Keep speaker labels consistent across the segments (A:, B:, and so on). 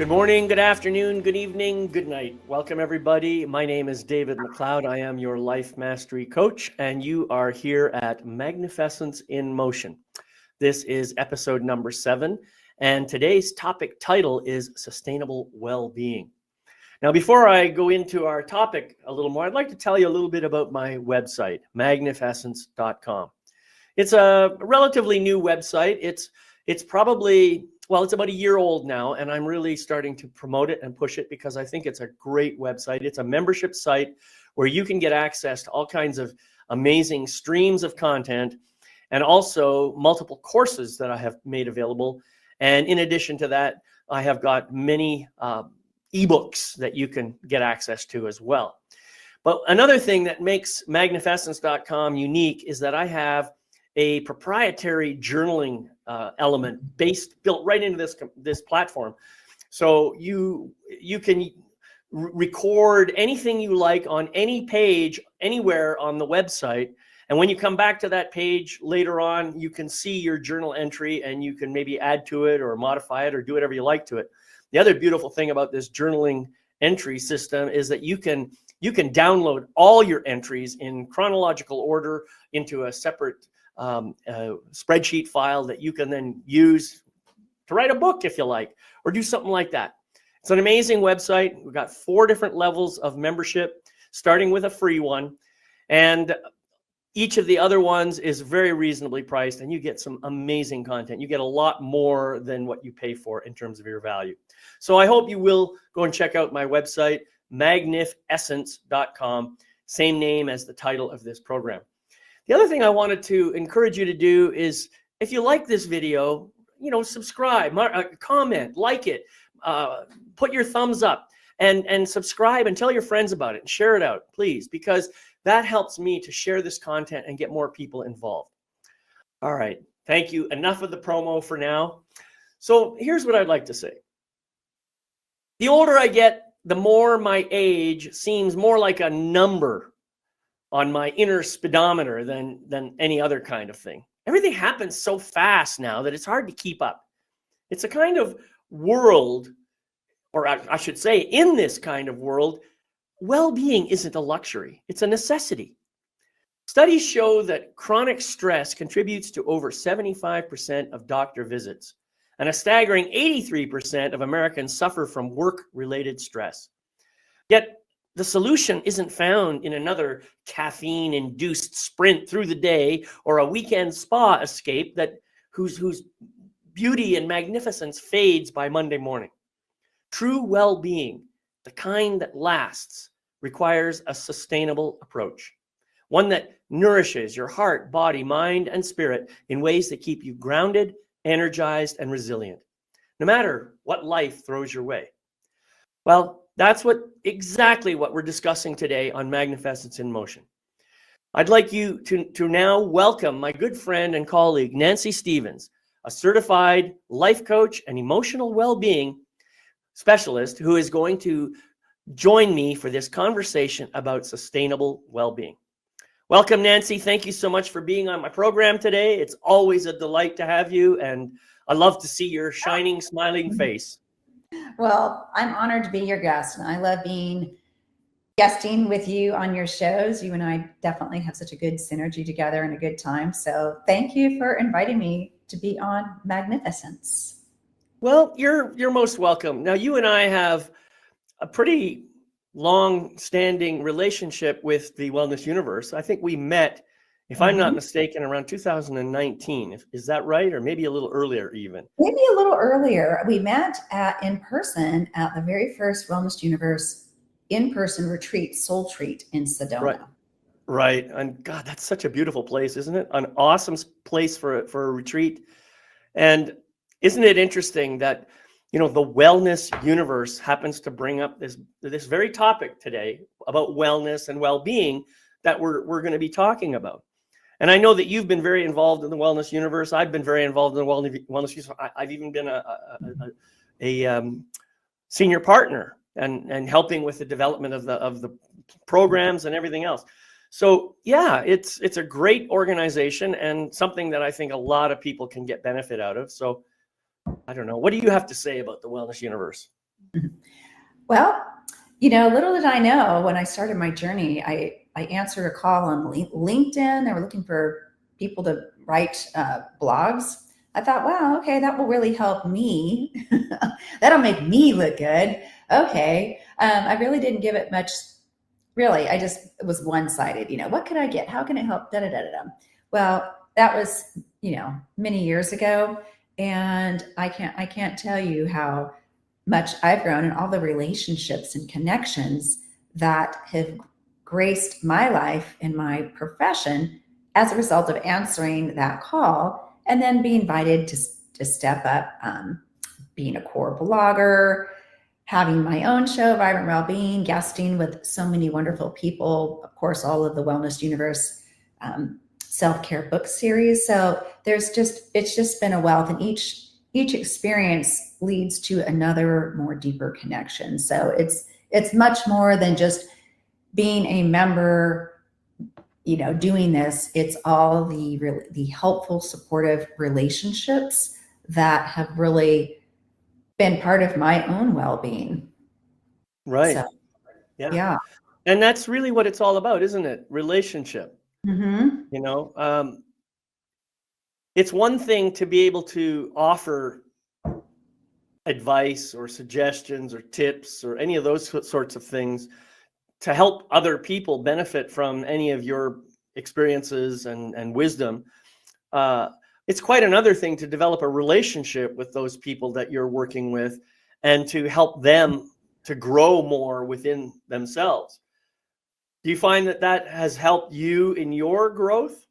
A: Good morning, good afternoon, good evening, good night. Welcome, everybody. My name is David McLeod. I am your life mastery coach, and you are here at Magnificence in Motion. This is episode number 7, and today's topic title is Sustainable Well-Being. Now, before I go into our topic a little more, I'd like to tell you a little bit about my website, magnificence.com. It's a relatively new website. It's probably, it's about a year old now, and I'm really starting to promote it and push it because I think it's a great website. It's a membership site where you can get access to all kinds of amazing streams of content and also multiple courses that I have made available. And in addition to that, I have got many ebooks that you can get access to as well. But another thing that makes magnificence.com unique is that I have a proprietary journaling element built right into this platform. So you can record anything you like on any page anywhere on the website, and when you come back to that page later on, you can see your journal entry and you can maybe add to it or modify it or do whatever you like to it. The other beautiful thing about this journaling entry system is that you can download all your entries in chronological order into a separate spreadsheet file that you can then use to write a book if you like, or do something like that. It's an amazing website. We've got 4 different levels of membership, starting with a free one. And each of the other ones is very reasonably priced, and you get some amazing content. You get a lot more than what you pay for in terms of your value. So I hope you will go and check out my website, magnificence.com, same name as the title of this program. The other thing I wanted to encourage you to do is, if you like this video, subscribe, comment, like it, put your thumbs up, and subscribe and tell your friends about it and share it out, please, because that helps me to share this content and get more people involved. All right, thank you. Enough of the promo for now. So here's what I'd like to say. The older I get, the more my age seems more like a number on my inner speedometer than any other kind of thing. Everything happens so fast now that it's hard to keep up. It's a kind of world, or I should say, in this kind of world, well-being isn't a luxury, it's a necessity. Studies show that chronic stress contributes to over 75% of doctor visits, and a staggering 83% of Americans suffer from work-related stress. Yet, the solution isn't found in another caffeine-induced sprint through the day or a weekend spa escape whose beauty and magnificence fades by Monday morning. True well-being, the kind that lasts, requires a sustainable approach, one that nourishes your heart, body, mind, and spirit in ways that keep you grounded, energized, and resilient, no matter what life throws your way. Well, that's exactly what we're discussing today on Magnificence in Motion. I'd like you to now welcome my good friend and colleague, Nancy Stevens, a certified life coach and emotional well-being specialist who is going to join me for this conversation about sustainable well-being. Welcome, Nancy. Thank you so much for being on my program today. It's always a delight to have you, and I love to see your shining, smiling face.
B: Well, I'm honored to be your guest, and I love guesting with you on your shows. You and I definitely have such a good synergy together and a good time. So thank you for inviting me to be on Magnificence.
A: Well, you're most welcome. Now, you and I have a pretty long-standing relationship with the Wellness Universe. I think we met, if I'm not mistaken, around 2019. Is that right? Or maybe a little earlier even?
B: Maybe a little earlier. We met in person at the very first Wellness Universe in-person retreat, Soul Treat in Sedona.
A: Right. And God, that's such a beautiful place, isn't it? An awesome place for a retreat. And isn't it interesting that, the Wellness Universe happens to bring up this very topic today about wellness and well-being that we're going to be talking about. And I know that you've been very involved in the Wellness Universe. I've been very involved in the Wellness Universe. I've even been a senior partner and helping with the development of the programs and everything else. So yeah, it's a great organization and something that I think a lot of people can get benefit out of. So I don't know. What do you have to say about the Wellness Universe?
B: Well, little did I know when I started my journey, I answered a call on LinkedIn. They were looking for people to write blogs. I thought, wow, okay, that will really help me. That'll make me look good. Okay. I really didn't give it much. Really, it was one-sided. What could I get? How can it help? Da, da, da, da, da. Well, that was, many years ago. And I can't tell you how much I've grown and all the relationships and connections that have graced my life and my profession as a result of answering that call and then being invited to step up, being a core blogger, having my own show, Vibrant Wellbeing, guesting with so many wonderful people, of course, all of the Wellness Universe self-care book series. So it's just been a wealth, and each experience leads to another more deeper connection. So it's much more than just being a member, doing this. It's all the helpful, supportive relationships that have really been part of my own well-being.
A: Right.
B: So,
A: Yeah.
B: yeah.
A: And that's really what it's all about, isn't it? Relationship.
B: Mm-hmm.
A: It's one thing to be able to offer advice or suggestions or tips or any of those sorts of things to help other people benefit from any of your experiences and wisdom. It's quite another thing to develop a relationship with those people that you're working with and to help them to grow more within themselves. Do you find that has helped you in your growth?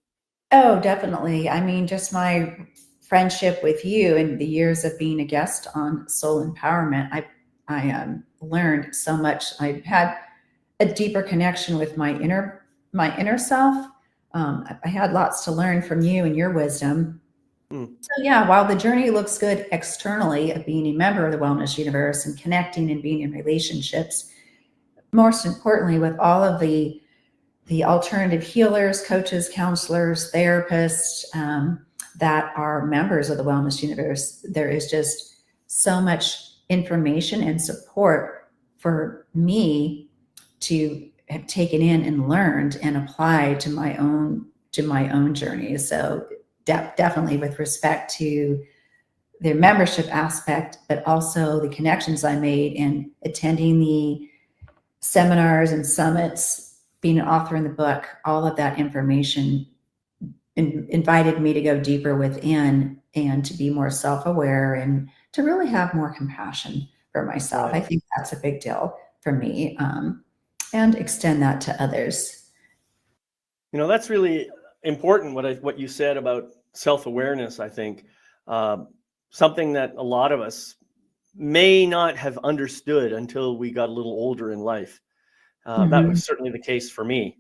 B: Oh, definitely. I mean, just my friendship with you and the years of being a guest on Soul Empowerment, I learned so much. I had a deeper connection with my inner self. I had lots to learn from you and your wisdom.
A: Mm.
B: So yeah, while the journey looks good externally of being a member of the Wellness Universe and connecting and being in relationships, most importantly, with all of the alternative healers, coaches, counselors, therapists that are members of the Wellness Universe, there is just so much information and support for me to have taken in and learned and applied to my own journey. So definitely with respect to the membership aspect, but also the connections I made in attending the seminars and summits, being an author in the book, all of that information invited me to go deeper within and to be more self-aware and to really have more compassion for myself.
A: Right.
B: I think that's a big deal for me, and extend that to others.
A: That's really important. What you said about self-awareness, I think, something that a lot of us may not have understood until we got a little older in life. That was certainly the case for me.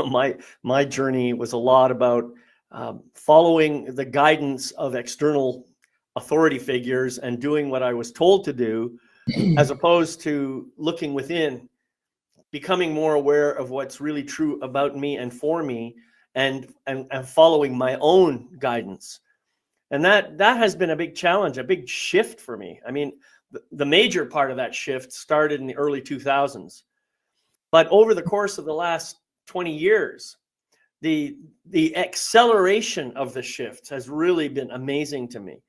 A: My journey was a lot about following the guidance of external authority figures and doing what I was told to do, as opposed to looking within, becoming more aware of what's really true about me and for me, and following my own guidance. And that has been a big challenge, a big shift for me. I mean, the major part of that shift started in the early 2000s. But over the course of the last 20 years, the acceleration of the shift has really been amazing to me.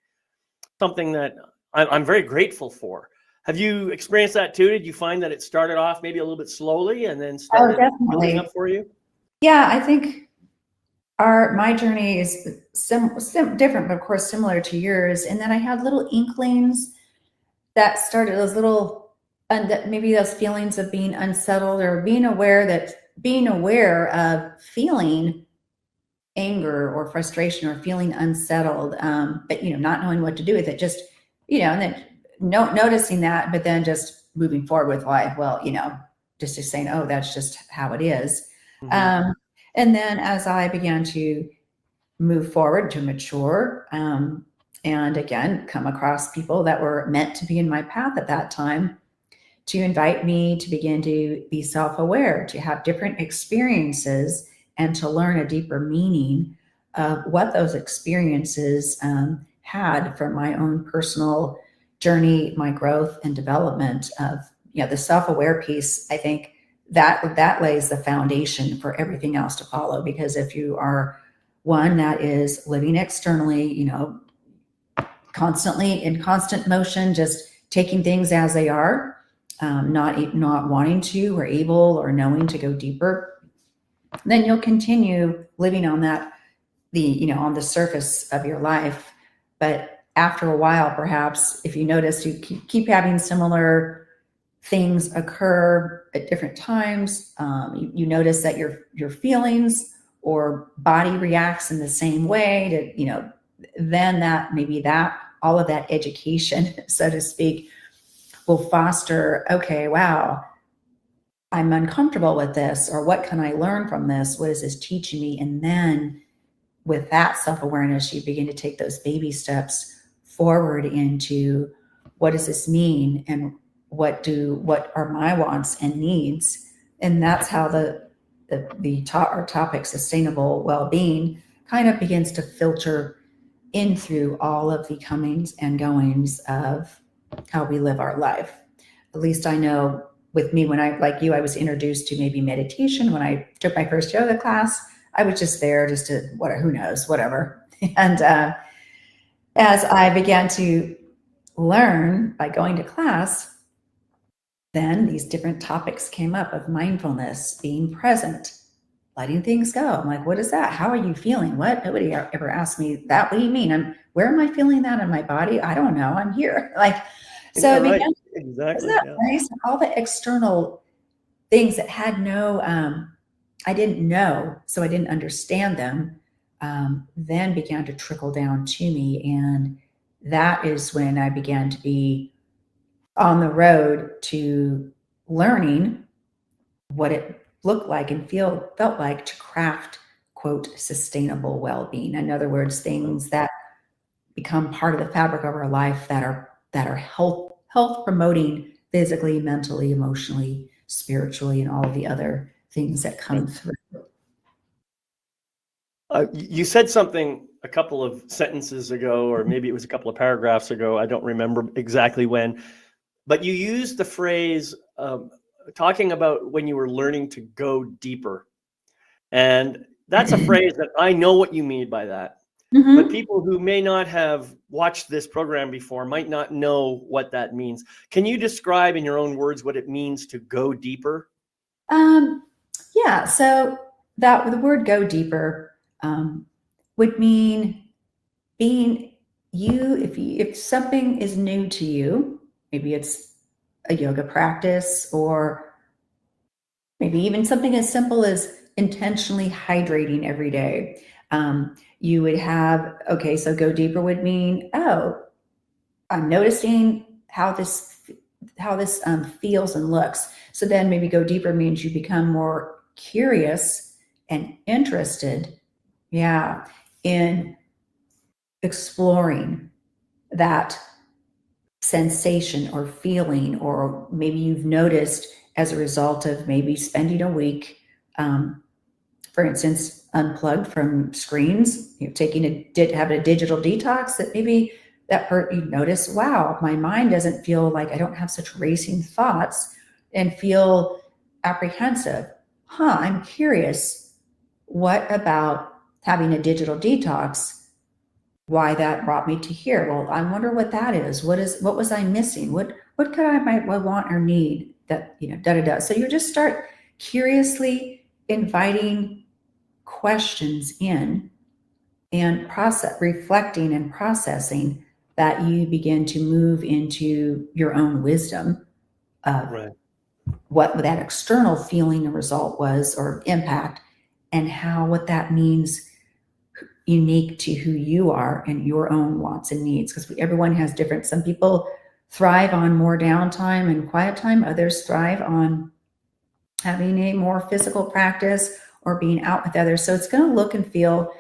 A: Something that I'm very grateful for. Have you experienced that too? Did you find that it started off maybe a little bit slowly and then
B: Oh,
A: started building
B: definitely.
A: up for you?
B: Yeah, I think my journey is different, but of course similar to yours. And then I had little inklings that started, those little, and that maybe those feelings of being unsettled or being aware of feeling anger or frustration or feeling unsettled, but not knowing what to do with it. Just and then noticing that, but then just moving forward with life. Well, just saying, oh, that's just how it is.
A: Mm-hmm.
B: And then as I began to move forward, to mature, and again come across people that were meant to be in my path at that time, to invite me to begin to be self-aware, to have different experiences, and to learn a deeper meaning of what those experiences had for my own personal journey, my growth and development of, the self-aware piece, I think that lays the foundation for everything else to follow. Because if you are one that is living externally, constantly in constant motion, just taking things as they are, not wanting to or able or knowing to go deeper, then you'll continue living on that, on the surface of your life. But after a while, perhaps if you notice you keep having similar things occur at different times, you notice that your feelings or body reacts in the same way to, then that maybe that all of that education, so to speak, will foster, okay, wow, I'm uncomfortable with this, or what can I learn from this? What is this teaching me? And then with that self-awareness, you begin to take those baby steps forward into what does this mean, and what are my wants and needs. And that's how our topic, sustainable well-being, kind of begins to filter in through all of the comings and goings of how we live our life. At least I know with me, when I, like you, I was introduced to maybe meditation. When I took my first yoga class, I was just there just to, who knows, whatever. And as I began to learn by going to class, then these different topics came up of mindfulness, being present, letting things go. I'm like, what is that? How are you feeling? What? Nobody ever asked me that. What do you mean? Where am I feeling that in my body? I don't know. I'm here. So
A: Yeah, right.
B: began,
A: Exactly.
B: isn't that nice? All the external things that had no, I didn't know, so I didn't understand them, then began to trickle down to me. And that is when I began to be on the road to learning what it looked like and felt like to craft, quote, sustainable well-being. In other words, things that become part of the fabric of our life that are health promoting, physically, mentally, emotionally, spiritually, and all of the other things that come through.
A: You said something a couple of sentences ago, or maybe it was a couple of paragraphs ago. I don't remember exactly when, but you used the phrase talking about when you were learning to go deeper. And that's a phrase that I know what you mean by that.
B: Mm-hmm.
A: But people who may not have watched this program before might not know what that means. Can you describe in your own words what it means to go deeper?
B: Yeah, so that the word go deeper would mean being if something is new to you, maybe it's a yoga practice, or maybe even something as simple as intentionally hydrating every day. You would have, okay, so go deeper would mean, oh, I'm noticing how this feels and looks. So then maybe go deeper means you become more curious and interested, in exploring that sensation or feeling, or maybe you've noticed as a result of maybe spending a week, for instance, unplugged from screens, having a digital detox, that maybe that hurt. You notice, wow, my mind doesn't feel like, I don't have such racing thoughts and feel apprehensive. I'm curious, what about having a digital detox, why that brought me to here? Well, I wonder what that is. What was I missing? What could I might want or need that, da da da. So you just start curiously inviting questions in, and reflecting and processing, that you begin to move into your own wisdom of
A: Right.
B: what that external feeling and result was, or impact, and what that means unique to who you are and your own wants and needs. Because everyone has different, some people thrive on more downtime and quiet time, others thrive on having a more physical practice or being out with others. So it's going to look and feel,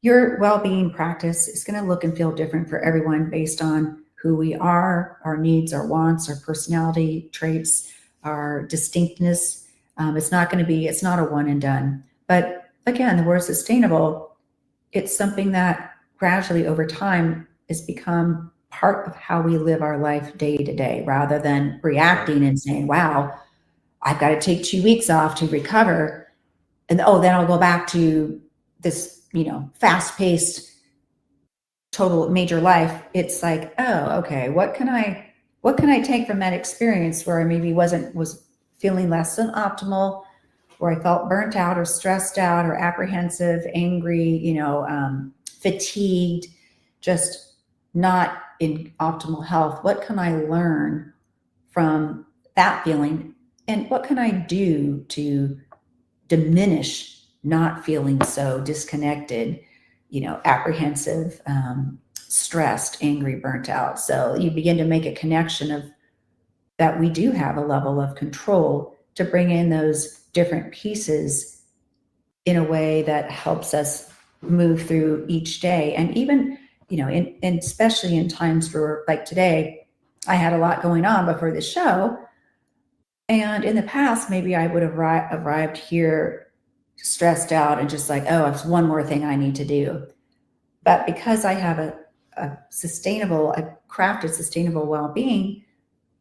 B: your well-being practice is going to look and feel different for everyone based on who we are, our needs, our wants, our personality traits, our distinctness. It's not a one and done. But again, the word sustainable, it's something that gradually over time has become part of how we live our life day to day, rather than reacting and saying, wow, I've got to take 2 weeks off to recover. And oh, then I'll go back to this, fast paced, total major life. It's like, oh, okay, what can I take from that experience where I maybe was feeling less than optimal, where I felt burnt out or stressed out or apprehensive, angry, fatigued, just not in optimal health. What can I learn from that feeling? And what can I do to diminish not feeling so disconnected, apprehensive, stressed, angry, burnt out? So you begin to make a connection of that we do have a level of control to bring in those different pieces in a way that helps us move through each day. And even, and especially in times where, like today, I had a lot going on before the show. And in the past, maybe I would have arrived here stressed out and just like, oh, it's one more thing I need to do. But because I have a crafted sustainable well-being,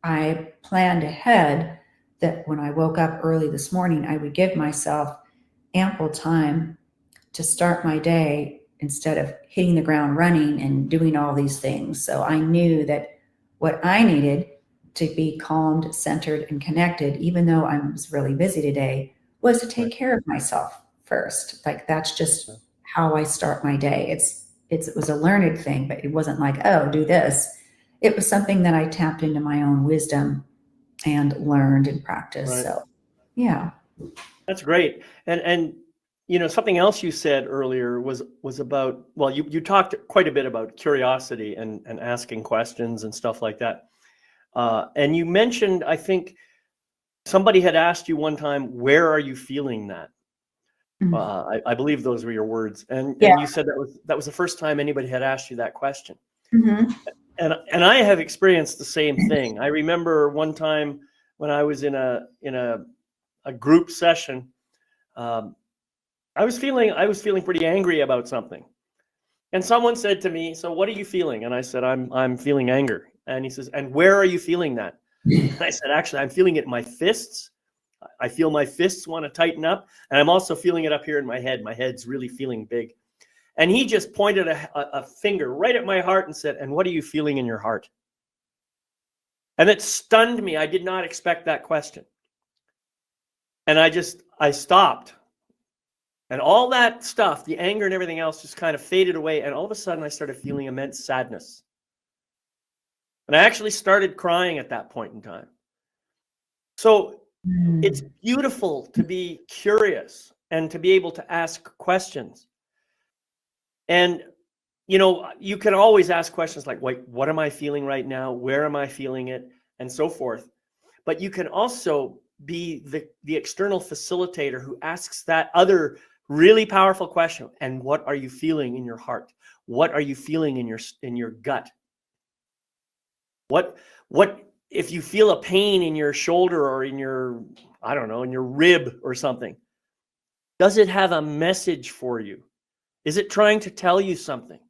B: I planned ahead that when I woke up early this morning, I would give myself ample time to start my day instead of hitting the ground running and doing all these things. So I knew that what I needed to be calmed, centered, and connected, even though I was really busy today, was to take care of myself first. Like, that's just how I start my day. It was a learned thing, but it wasn't like, oh, do this. It was something that I tapped into my own wisdom and learned and practiced.
A: Right.
B: So, yeah.
A: That's great. And something else you said earlier was about, well, you talked quite a bit about curiosity and asking questions and stuff like that. And you mentioned, I think somebody had asked you one time, where are you feeling that?
B: Mhm.
A: I believe those were your words. And
B: Yeah.
A: you said that was the first time anybody had asked you that question.
B: Mm-hmm.
A: And I have experienced the same thing. I remember one time when I was in a group session, I was feeling pretty angry about something. And someone said to me, "So what are you feeling?" And I said, I'm feeling anger." And he says, "And where are you feeling that?" And I said, "Actually, I'm feeling it in my fists. I feel my fists want to tighten up. And I'm also feeling it up here in my head. My head's really feeling big." And he just pointed a finger right at my heart and said, "And what are you feeling in your heart?" And it stunned me. I did not expect that question. And I stopped. And all that stuff, the anger and everything else, just kind of faded away. And all of a sudden, I started feeling immense sadness. And I actually started crying at that point in time. So it's beautiful to be curious and to be able to ask questions. And, you can always ask questions like, wait, what am I feeling right now? Where am I feeling it? And so forth. But you can also be the external facilitator who asks that other really powerful question. And what are you feeling in your heart? What are you feeling in your gut? What if you feel a pain in your shoulder or in your, I don't know, in your rib or something? Does it have a message for you? Is it trying to tell you something?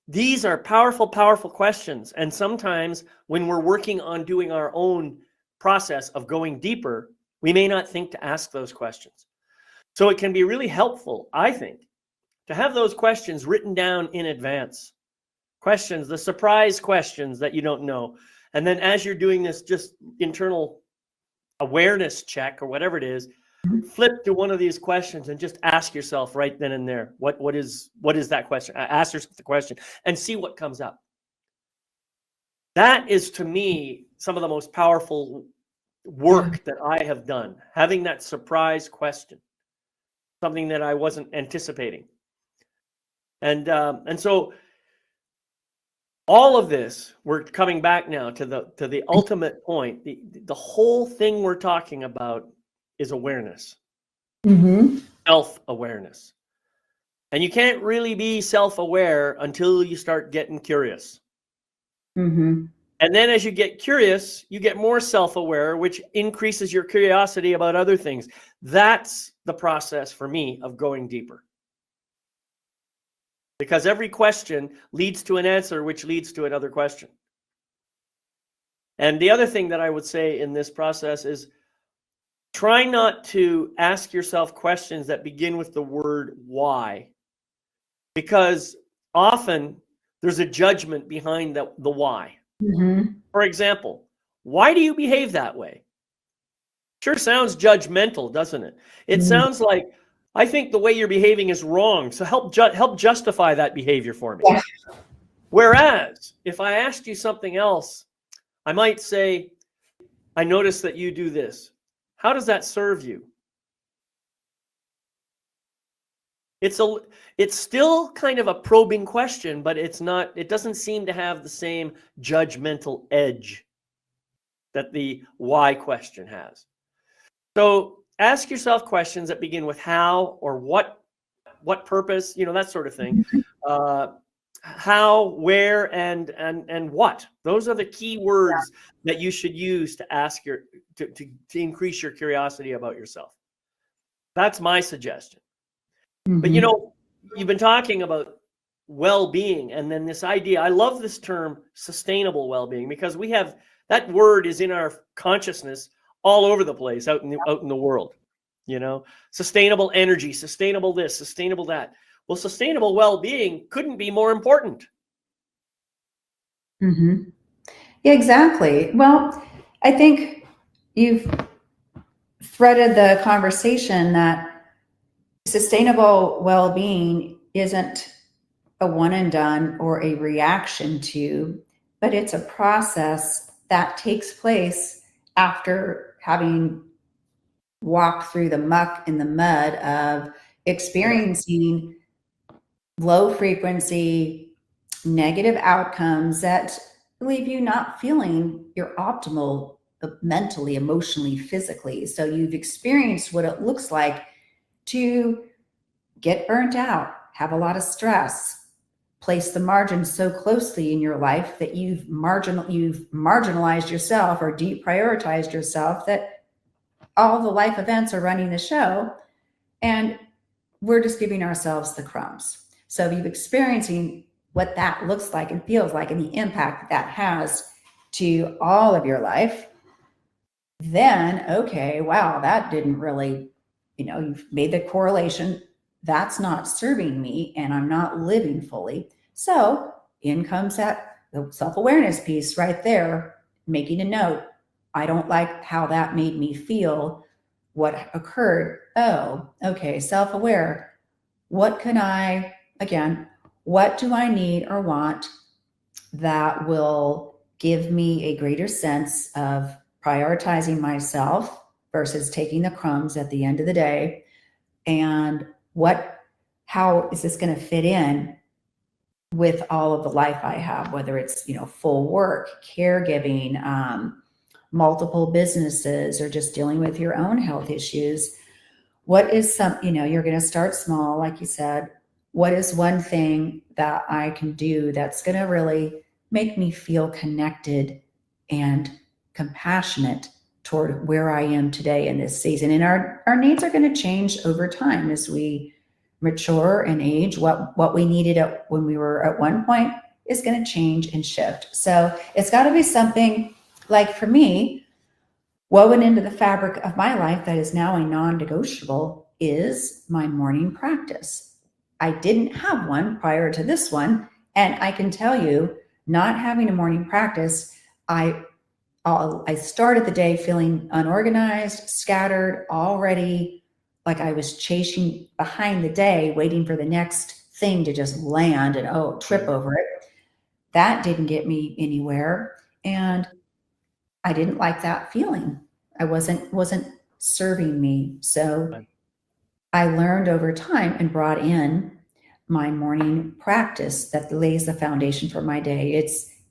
A: These are powerful, powerful questions. And sometimes when we're working on doing our own process of going deeper, we may not think to ask those questions. So it can be really helpful, I think, to have those questions written down in advance. Questions, the surprise questions that you don't know. And then as you're doing this just internal awareness check or whatever it is, flip to one of these questions and just ask yourself right then and there, what is that question? Ask yourself the question and see what comes up. That is, to me, some of the most powerful work that I have done, having that surprise question, something that I wasn't anticipating. And so all of this, we're coming back now to the ultimate point. The whole thing we're talking about is awareness.
B: Mm-hmm.
A: Self-awareness. And you can't really be self-aware until you start getting curious.
B: Mm-hmm.
A: And then as you get curious, you get more self-aware, which increases your curiosity about other things. That's the process for me of going deeper. because every question leads to an answer, which leads to another question. And the other thing that I would say in this process is try not to ask yourself questions that begin with the word why, because often there's a judgment behind the why.
B: Mm-hmm.
A: For example, why do you behave that way? Sure sounds judgmental, doesn't it? It sounds like, I think the way you're behaving is wrong, so help justify that behavior for me.
B: Yeah.
A: Whereas, if I asked you something else, I might say, I notice that you do this. How does that serve you? It's still kind of a probing question, but it doesn't seem to have the same judgmental edge that the why question has. So ask yourself questions that begin with how or what purpose, that sort of thing. How, where, and what. Those are the key words that you should use to ask to increase your curiosity about yourself. That's my suggestion.
B: Mm-hmm.
A: But you've been talking about well-being, and then this idea, I love this term sustainable well-being, because we have that word is in our consciousness all over the place out in the world. Sustainable energy, sustainable this, sustainable that. Well, sustainable well-being couldn't be more important.
B: Mm-hmm. Yeah, exactly. Well, I think you've threaded the conversation that sustainable well-being isn't a one and done or a reaction to, but it's a process that takes place after having walked through the muck and the mud of experiencing low frequency, negative outcomes that leave you not feeling your optimal mentally, emotionally, physically. So you've experienced what it looks like to get burnt out, have a lot of stress, place the margins so closely in your life that you've marginalized yourself or deprioritized yourself that all the life events are running the show, and we're just giving ourselves the crumbs. So you've experiencing what that looks like and feels like and the impact that has to all of your life. Then, okay, wow, that didn't really, you've made the correlation. That's not serving me and I'm not living fully. So in comes that the self-awareness piece right there, making a note. I don't like how that made me feel. What occurred? Oh, okay, self-aware. What do I need or want that will give me a greater sense of prioritizing myself versus taking the crumbs at the end of the day? And how is this going to fit in with all of the life I have, whether it's, full work, caregiving, multiple businesses, or just dealing with your own health issues? What is you're going to start small, like you said. What is one thing that I can do that's going to really make me feel connected and compassionate toward where I am today in this season? And our needs are going to change over time as we mature and age. What we needed when we were at one point is going to change and shift. So it's got to be something like, for me, woven into the fabric of my life that is now a non-negotiable is my morning practice. I didn't have one prior to this one. And I can tell you, not having a morning practice, I started the day feeling unorganized, scattered, already like I was chasing behind the day, waiting for the next thing to just land and trip over it. That didn't get me anywhere. And I didn't like that feeling. I wasn't serving me. So I learned over time and brought in my morning practice that lays the foundation for my day.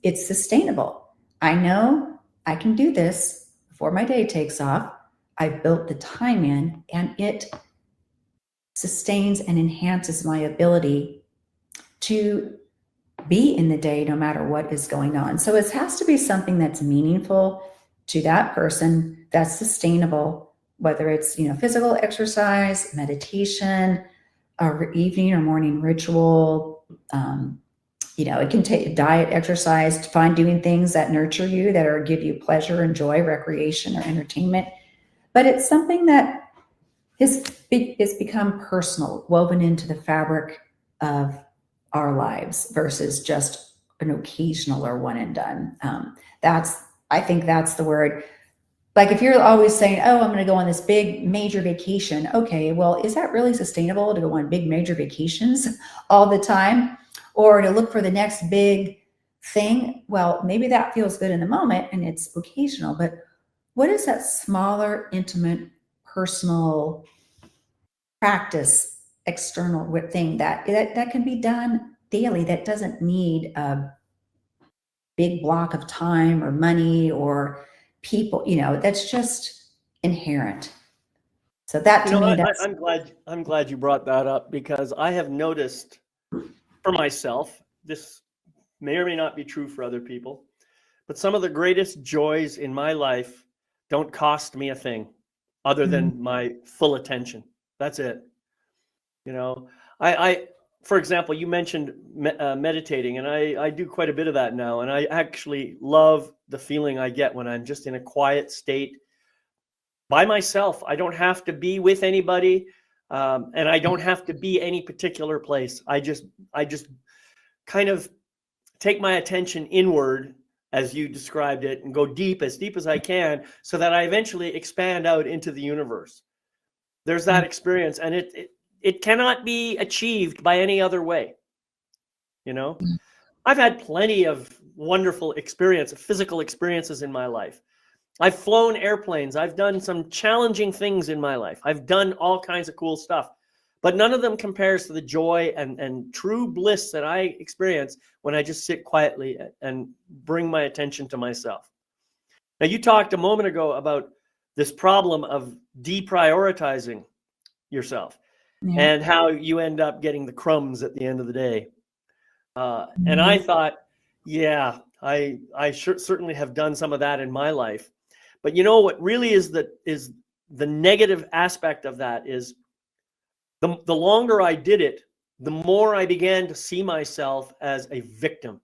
B: It's sustainable. I know I can do this before my day takes off. I've built the time in, and it sustains and enhances my ability to be in the day no matter what is going on. So it has to be something that's meaningful to that person, that's sustainable, whether it's physical exercise, meditation, or evening or morning ritual, It can take diet, exercise, find doing things that nurture you, that are give you pleasure and joy, recreation or entertainment. But it's something that it's become personal, woven into the fabric of our lives versus just an occasional or one and done. I think that's the word. Like if you're always saying, oh, I'm going to go on this big major vacation. Okay, well, is that really sustainable to go on big major vacations all the time, or to look for the next big thing? Well, maybe that feels good in the moment and it's occasional, but what is that smaller, intimate, personal practice, external thing that can be done daily, that doesn't need a big block of time or money or people, that's just inherent. So that to me, that's
A: I'm glad you brought that up, because I have noticed for myself, this may or may not be true for other people, but some of the greatest joys in my life don't cost me a thing other than my full attention. That's it. I for example, you mentioned meditating, and I do quite a bit of that now, and I actually love the feeling I get when I'm just in a quiet state by myself. I don't have to be with anybody, and I don't have to be any particular place. I just kind of take my attention inward, as you described it, and go as deep as I can, so that I eventually expand out into the universe. There's that experience, and it cannot be achieved by any other way. I've had plenty of wonderful physical experiences in my life. I've flown airplanes. I've done some challenging things in my life. I've done all kinds of cool stuff, but none of them compares to the joy and true bliss that I experience when I just sit quietly and bring my attention to myself. Now, you talked a moment ago about this problem of deprioritizing yourself, and how you end up getting the crumbs at the end of the day. And I thought, yeah, I certainly have done some of that in my life. But what really is the negative aspect of that is the longer I did it, the more I began to see myself as a victim.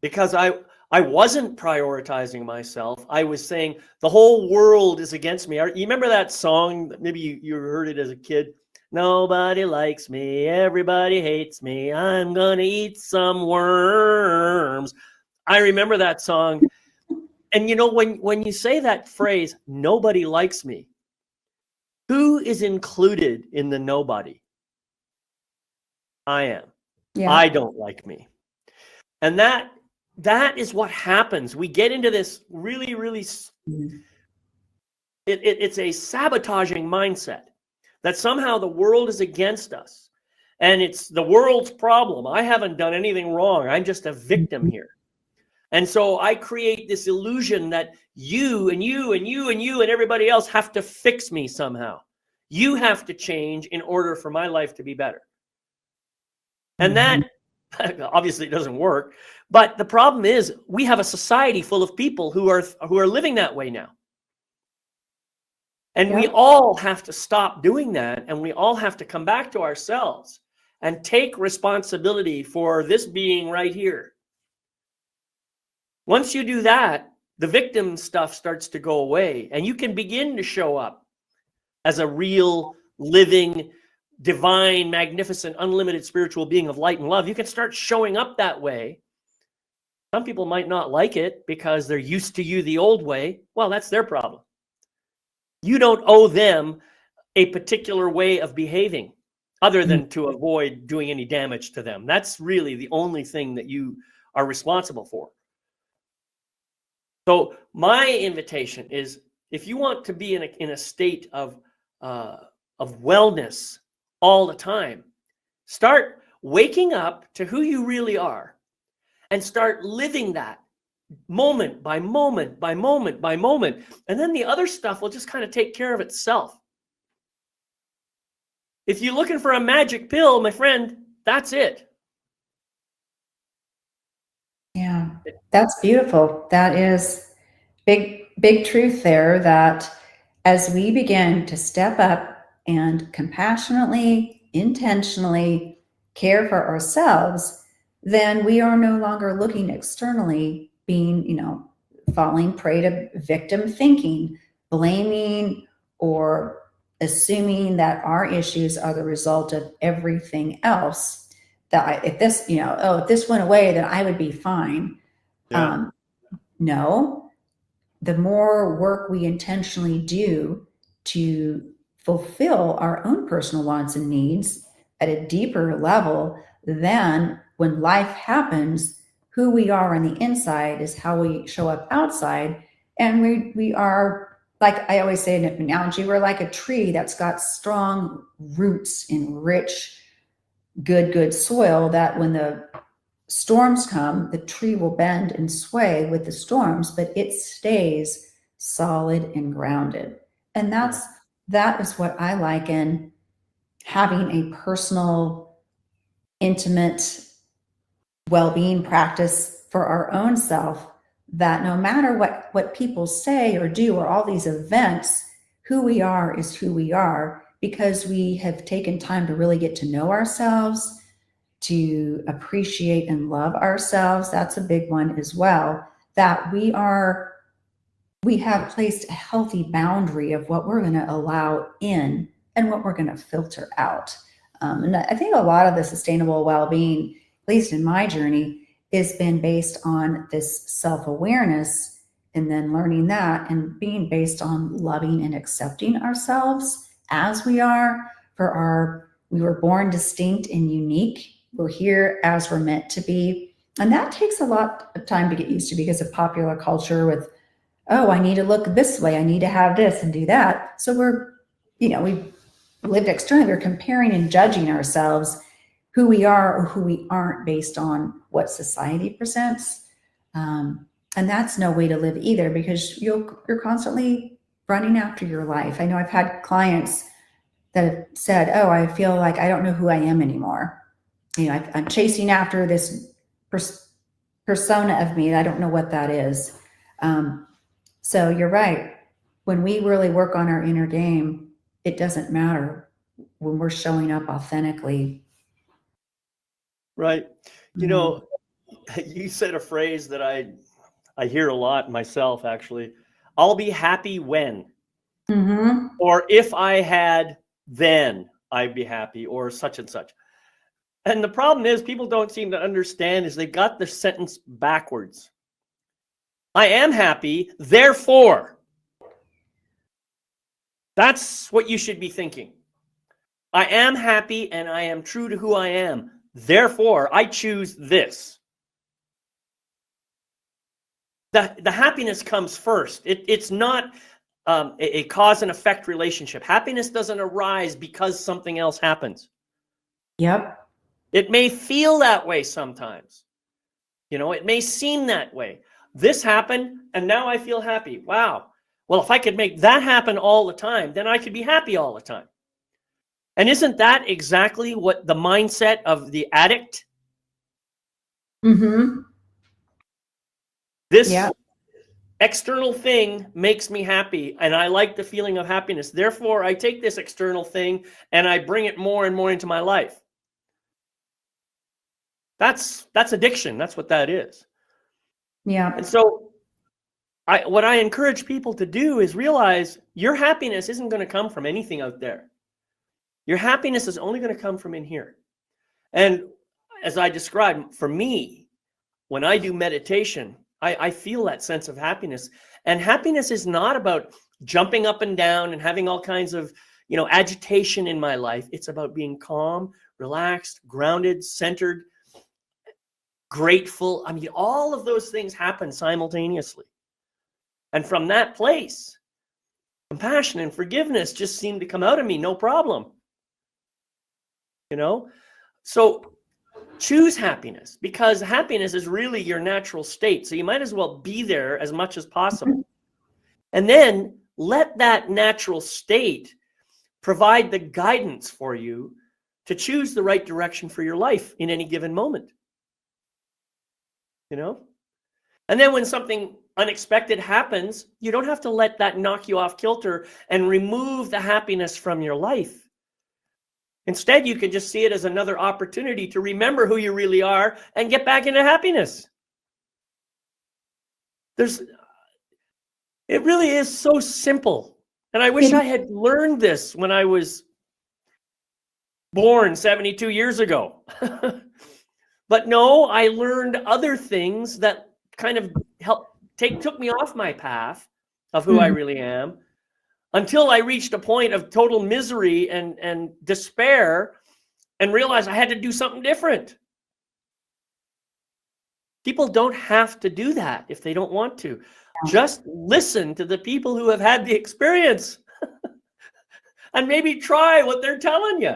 A: Because I wasn't prioritizing myself. I was saying the whole world is against me. You remember that song? Maybe you heard it as a kid. Nobody likes me. Everybody hates me. I'm going to eat some worms. I remember that song. And when you say that phrase, nobody likes me, who is included in the nobody? I am. Yeah. I don't like me. And that is what happens. We get into this really, really, it's a sabotaging mindset that somehow the world is against us and it's the world's problem. I haven't done anything wrong. I'm just a victim here. And so I create this illusion that you and you and you and you and everybody else have to fix me somehow. You have to change in order for my life to be better. And that obviously doesn't work. But the problem is we have a society full of people who are living that way now. And we all have to stop doing that. And we all have to come back to ourselves and take responsibility for this being right here. Once you do that, the victim stuff starts to go away, and you can begin to show up as a real, living, divine, magnificent, unlimited spiritual being of light and love. You can start showing up that way. Some people might not like it because they're used to you the old way. Well, that's their problem. You don't owe them a particular way of behaving other than to avoid doing any damage to them. That's really the only thing that you are responsible for. So my invitation is, if you want to be in a state of wellness all the time, start waking up to who you really are and start living that moment by moment by moment by moment. And then the other stuff will just kind of take care of itself. If you're looking for a magic pill, my friend, that's it.
B: Yeah, that's beautiful. That is big truth there, that as we begin to step up and compassionately, intentionally care for ourselves, then we are no longer looking externally, being, falling prey to victim thinking, blaming, or assuming that our issues are the result of everything else. That if this, if this went away, then I would be fine.
A: Yeah.
B: No, the more work we intentionally do to fulfill our own personal wants and needs at a deeper level, then when life happens, who we are on the inside is how we show up outside. And we are, like I always say in an analogy, we're like a tree that's got strong roots in rich, good soil, that when the storms come, the tree will bend and sway with the storms, but it stays solid and grounded. And that is what I like in having a personal, intimate well-being practice for our own self, that no matter what people say or do, or all these events, who we are is who we are, because we have taken time to really get to know ourselves, to appreciate and love ourselves. That's a big one as well, that we have placed a healthy boundary of what we're going to allow in and what we're going to filter out. And I think a lot of the sustainable well-being, at least in my journey, has been based on this self-awareness, and then learning that, and being based on loving and accepting ourselves as we are. We were born distinct and unique. We're here as we're meant to be. And that takes a lot of time to get used to because of popular culture with, oh, I need to look this way, I need to have this and do that. So we lived externally, we're comparing and judging ourselves, who we are or who we aren't, based on what society presents. And that's no way to live either, because you're constantly running after your life. I know I've had clients that have said, oh, I feel like I don't know who I am anymore. I'm chasing after this persona of me, and I don't know what that is. So you're right. When we really work on our inner game, it doesn't matter when we're showing up authentically.
A: Right. You said a phrase that I hear a lot myself, actually. I'll be happy when, or if I had, then I'd be happy, or such and such. And the problem is, people don't seem to understand is they got the sentence backwards. I am happy, therefore. That's what you should be thinking. I am happy and I am true to who I am. Therefore, I choose this. The happiness comes first. It's not a cause and effect relationship. Happiness doesn't arise because something else happens.
B: Yep.
A: It may feel that way sometimes. It may seem that way. This happened and now I feel happy. Wow. Well, if I could make that happen all the time, then I could be happy all the time. And isn't that exactly what the mindset of the addict? This external thing makes me happy, and I like the feeling of happiness. Therefore, I take this external thing and I bring it more and more into my life. That's addiction. That's what that is.
B: Yeah.
A: And so what I encourage people to do is realize your happiness isn't going to come from anything out there. Your happiness is only going to come from in here. And as I described, for me, when I do meditation, I feel that sense of happiness. And happiness is not about jumping up and down and having all kinds of, agitation in my life. It's about being calm, relaxed, grounded, centered, grateful. I mean, all of those things happen simultaneously. And from that place, compassion and forgiveness just seem to come out of me, no problem. So choose happiness, because happiness is really your natural state. So you might as well be there as much as possible. And then let that natural state provide the guidance for you to choose the right direction for your life in any given moment. And then when something unexpected happens, you don't have to let that knock you off kilter and remove the happiness from your life. Instead, you can just see it as another opportunity to remember who you really are and get back into happiness. It really is so simple. And I wish I had learned this when I was born 72 years ago. But no, I learned other things that kind of took me off my path of who I really am, until I reached a point of total misery and despair and realized I had to do something different. People don't have to do that if they don't want to. Just listen to the people who have had the experience and maybe try what they're telling you.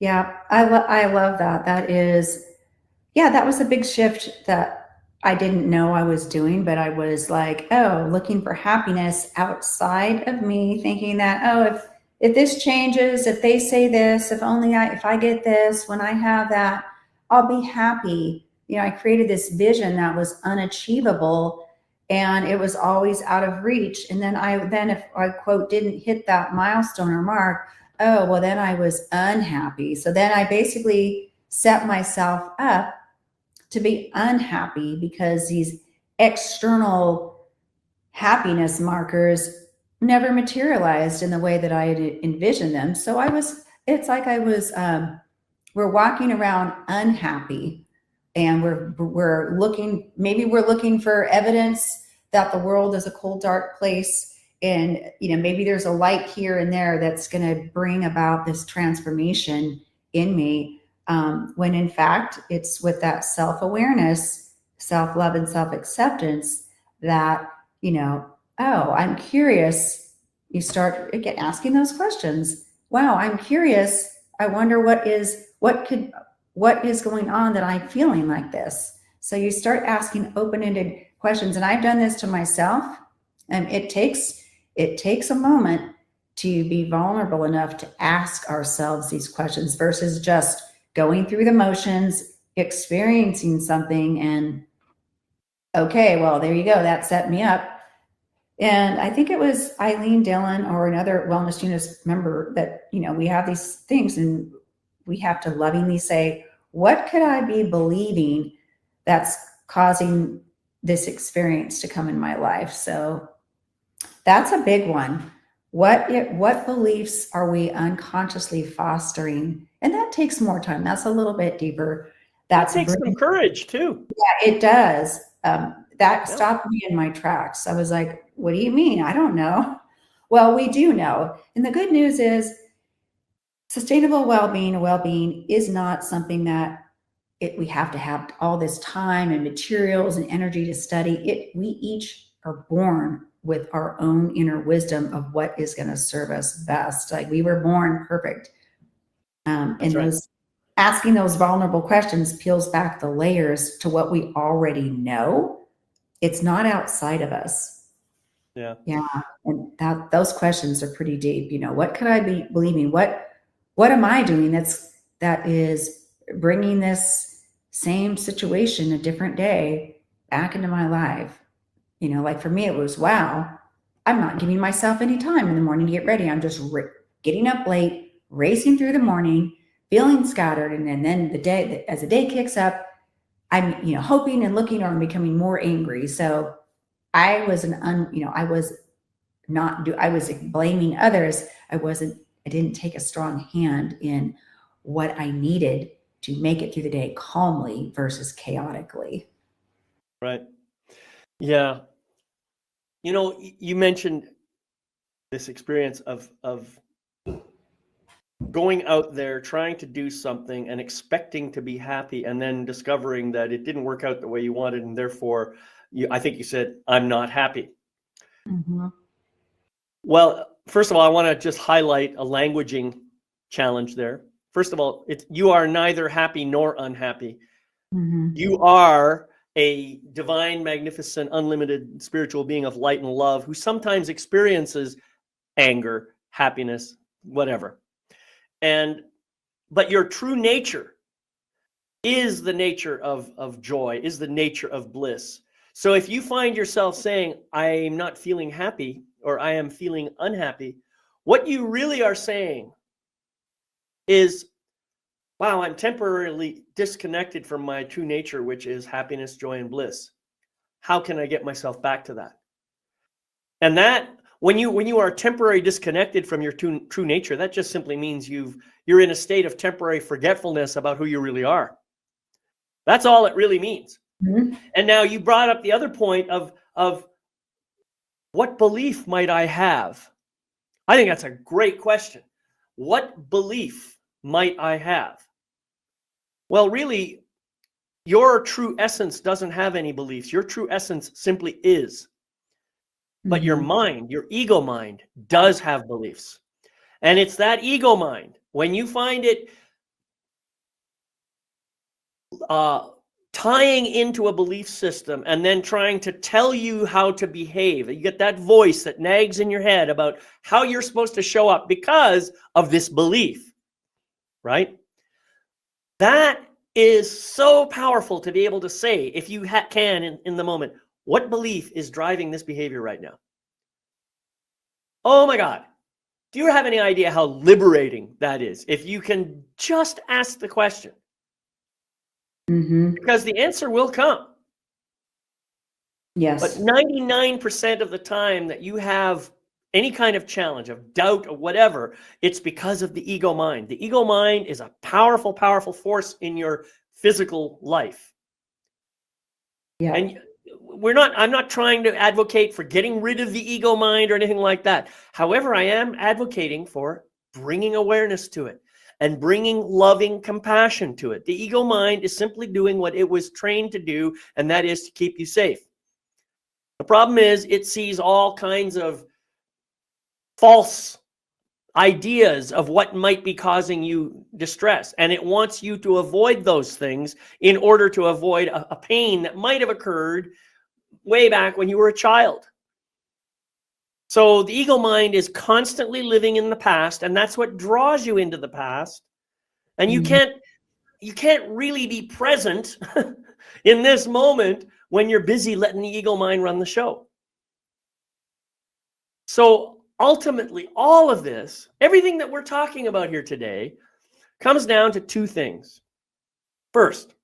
B: Yeah, I love that. That was a big shift that I didn't know I was doing, but I was like, oh, looking for happiness outside of me, thinking that, oh, if this changes, if they say this, if I get this, when I have that, I'll be happy. I created this vision that was unachievable, and it was always out of reach. And then if I quote didn't hit that milestone or mark, oh, well, then I was unhappy. So then I basically set myself up to be unhappy because these external happiness markers never materialized in the way that I had envisioned them. So we're walking around unhappy, and we're looking for evidence that the world is a cold, dark place. And, maybe there's a light here and there that's going to bring about this transformation in me. When in fact, it's with that self-awareness, self-love, and self-acceptance that, oh, I'm curious. You start again asking those questions. Wow, I'm curious. I wonder what is going on that I'm feeling like this. So you start asking open-ended questions. And I've done this to myself. And it takes a moment to be vulnerable enough to ask ourselves these questions versus just going through the motions, experiencing something, and okay, well, there you go. That set me up. And I think it was Eileen Dillon or another Wellness Genius member that, we have these things and we have to lovingly say, what could I be believing that's causing this experience to come in my life? So that's a big one. What beliefs are we unconsciously fostering? And that takes more time. That's a little bit deeper.
A: That takes some courage too.
B: Yeah, it does. That stopped me in my tracks. I was like, what do you mean? I don't know. Well, we do know. And the good news is sustainable well-being is not something that we have to have all this time and materials and energy to study. We each are born with our own inner wisdom of what is going to serve us best. Like, we were born perfect. Asking those vulnerable questions peels back the layers to what we already know. It's not outside of us.
A: Yeah.
B: And those questions are pretty deep. What could I be believing? What am I doing that is bringing this same situation a different day back into my life? Like for me, it was, wow, I'm not giving myself any time in the morning to get ready. I'm just getting up late, racing through the morning, feeling scattered. And then as the day kicks up, I'm, hoping and looking, or I'm becoming more angry. So I was I was blaming others. I didn't take a strong hand in what I needed to make it through the day calmly versus chaotically.
A: Right. Yeah. You mentioned this experience of going out there, trying to do something and expecting to be happy, and then discovering that it didn't work out the way you wanted. And therefore, I think you said, I'm not happy.
B: Mm-hmm.
A: Well, first of all, I want to just highlight a languaging challenge there. First of all, you are neither happy nor unhappy.
B: Mm-hmm.
A: You are a divine, magnificent, unlimited spiritual being of light and love who sometimes experiences anger, happiness, whatever. But your true nature is the nature of joy, is the nature of bliss. So if you find yourself saying, I'm not feeling happy, or I am feeling unhappy, what you really are saying is, wow, I'm temporarily disconnected from my true nature, which is happiness, joy, and bliss. How can I get myself back to that? And that, when you are temporarily disconnected from your true nature, that just simply means you're in a state of temporary forgetfulness about who you really are. That's all it really means.
B: Mm-hmm.
A: And now you brought up the other point of what belief might I have? I think that's a great question. What belief might I have? Well, really, your true essence doesn't have any beliefs. Your true essence simply is. But your mind, your ego mind, does have beliefs. And it's that ego mind, when you find it tying into a belief system and then trying to tell you how to behave, you get that voice that nags in your head about how you're supposed to show up because of this belief, right? That is so powerful to be able to say, if you can in the moment, what belief is driving this behavior right now? Oh my God. Do you have any idea how liberating that is? If you can just ask the question. Because the answer will come.
B: Yes.
A: But 99% of the time that you have any kind of challenge, of doubt or whatever, it's because of the ego mind. The ego mind is a powerful, powerful force in your physical life.
B: Yeah.
A: And I'm not trying to advocate for getting rid of the ego mind or anything like that. However, I am advocating for bringing awareness to it and bringing loving compassion to it. The ego mind is simply doing what it was trained to do, and that is to keep you safe. The problem is it sees all kinds of false ideas of what might be causing you distress, and it wants you to avoid those things in order to avoid a pain that might have occurred way back when you were a child. So the ego mind is constantly living in the past, and that's what draws you into the past. And you can't really be present in this moment when you're busy letting the ego mind run the show. So ultimately, all of this, everything that we're talking about here today, comes down to two things. First,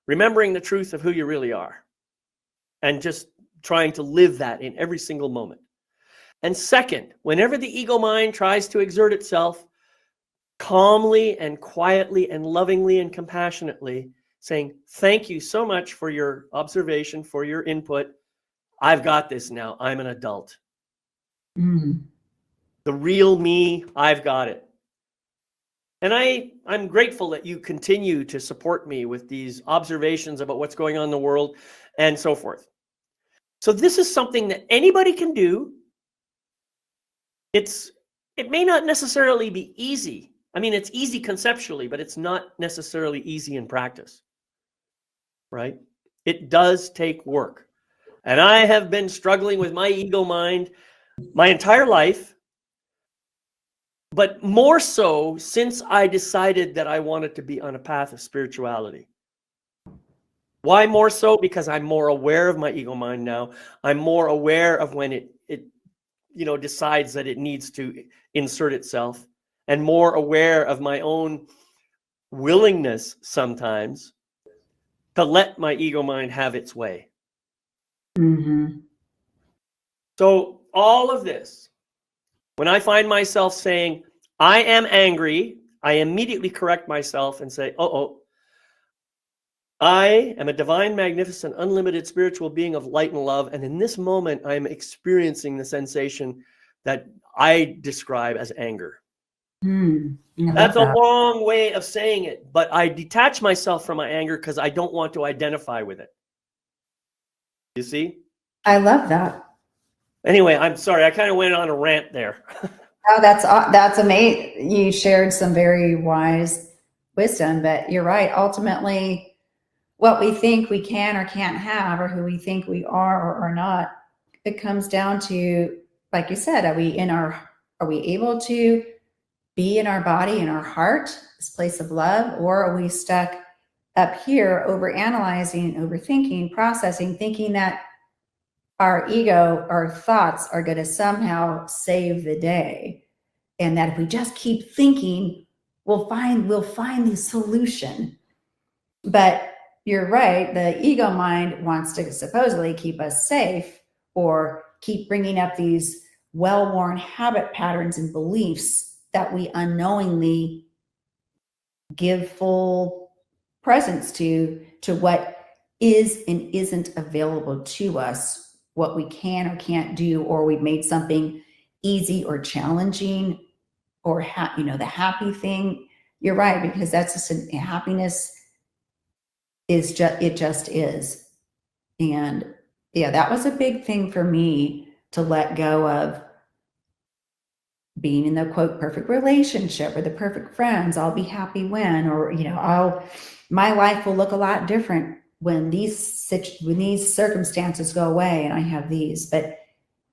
A: remembering the truth of who you really are and just trying to live that in every single moment. And second, whenever the ego mind tries to exert itself, calmly and quietly and lovingly and compassionately saying, thank you so much for your observation, for your input. I've got this now. I'm an adult. The real me, I've got it. And I'm grateful that you continue to support me with these observations about what's going on in the world and so forth. So this is something that anybody can do. It may not necessarily be easy. I mean, it's easy conceptually, but it's not necessarily easy in practice, right? It does take work. And I have been struggling with my ego mind my entire life, but more so since I decided that I wanted to be on a path of spirituality. Why more so? Because I'm more aware of my ego mind now. I'm more aware of when it decides that it needs to insert itself, and more aware of my own willingness sometimes to let my ego mind have its way. So all of this, when I find myself saying, I am angry, I immediately correct myself and say, I am a divine, magnificent, unlimited spiritual being of light and love. And in this moment, I'm experiencing the sensation that I describe as anger. That's a long way of saying it, but I detach myself from my anger because I don't want to identify with it. You see?
B: I love that.
A: Anyway, I'm sorry. I kind of went on a rant there.
B: Oh, that's amazing. You shared some very wise wisdom, but you're right. Ultimately, what we think we can or can't have, or who we think we are or are not, it comes down to, like you said, are we able to be in our body, in our heart, this place of love, or are we stuck up here over analyzing, overthinking, processing, thinking that our ego, our thoughts are going to somehow save the day, and that if we just keep thinking we'll find the solution. But you're right, the ego mind wants to supposedly keep us safe or keep bringing up these well-worn habit patterns and beliefs that we unknowingly give full presence to what is and isn't available to us, what we can or can't do, or we've made something easy or challenging, or the happy thing. You're right, because that's just happiness is just is. And yeah, that was a big thing for me, to let go of being in the quote perfect relationship or the perfect friends. I'll be happy when, or my life will look a lot different when these circumstances go away and I have these. But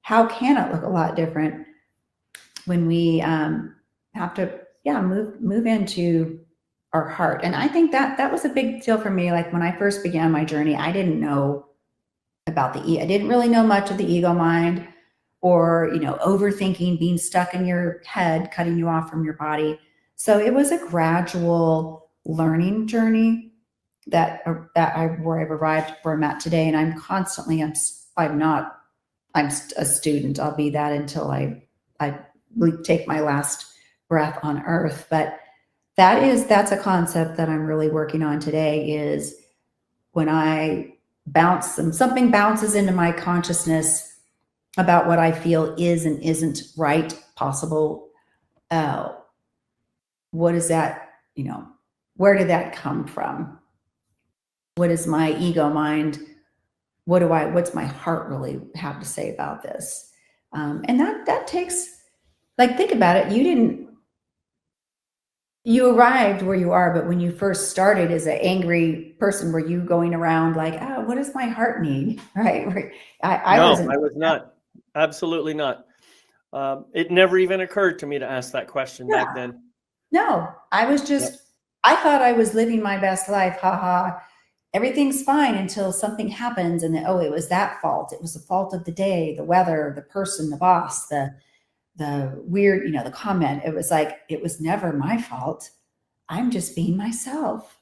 B: how can it look a lot different when we have to move into our heart? And I think that was a big deal for me. Like when I first began my journey, I didn't know about I didn't really know much of the ego mind, or overthinking, being stuck in your head, cutting you off from your body. So it was a gradual learning journey where I've arrived where I'm at today. And I'm a student. I'll be that until I take my last breath on earth. But that's a concept that I'm really working on today, is when something bounces into my consciousness about what I feel is and isn't right, possible. What is that? Where did that come from? What is my ego mind? What's my heart really have to say about this? And that takes, think about it. You arrived where you are, but when you first started as an angry person, were you going around like, what does my heart need? Right?
A: No, I was not. Absolutely not. It never even occurred to me to ask that question back then.
B: No, I was just, I thought I was living my best life. Ha. Everything's fine until something happens. And then, it was that fault. It was the fault of the day, the weather, the person, the boss, the weird, the comment. It was like, it was never my fault. I'm just being myself.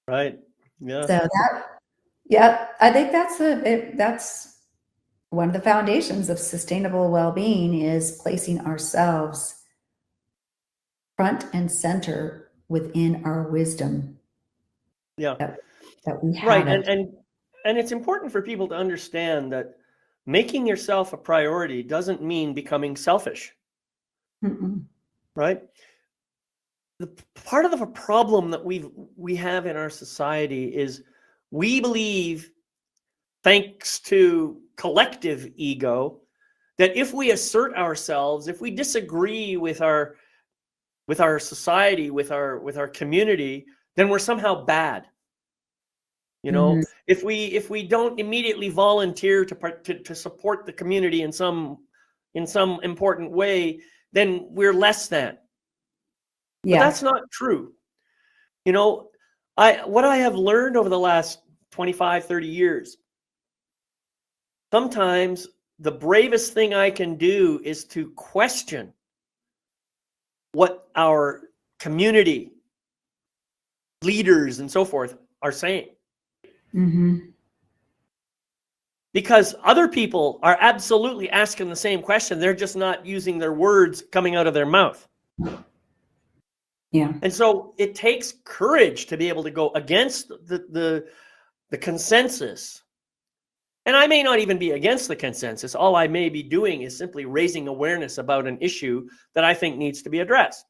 A: Right. Yeah.
B: So I think that's one of the foundations of sustainable well-being, is placing ourselves front and center within our wisdom.
A: Yeah.
B: That we have.
A: Right. And it's important for people to understand that making yourself a priority doesn't mean becoming selfish.
B: Mm-mm.
A: Right? The part of the problem that we have in our society is we believe, thanks to collective ego, that if we assert ourselves, if we disagree with our society, with our community, then we're somehow bad.
B: Mm-hmm.
A: If we don't immediately volunteer to support the community in some important way, then we're less than. But that's not true. What I have learned over the last 25, 30 years, sometimes the bravest thing I can do is to question what our community leaders and so forth are saying.
B: Mm-hmm.
A: Because other people are absolutely asking the same question. They're just not using their words coming out of their mouth.
B: Yeah.
A: And so it takes courage to be able to go against the consensus. And I may not even be against the consensus. All I may be doing is simply raising awareness about an issue that I think needs to be addressed.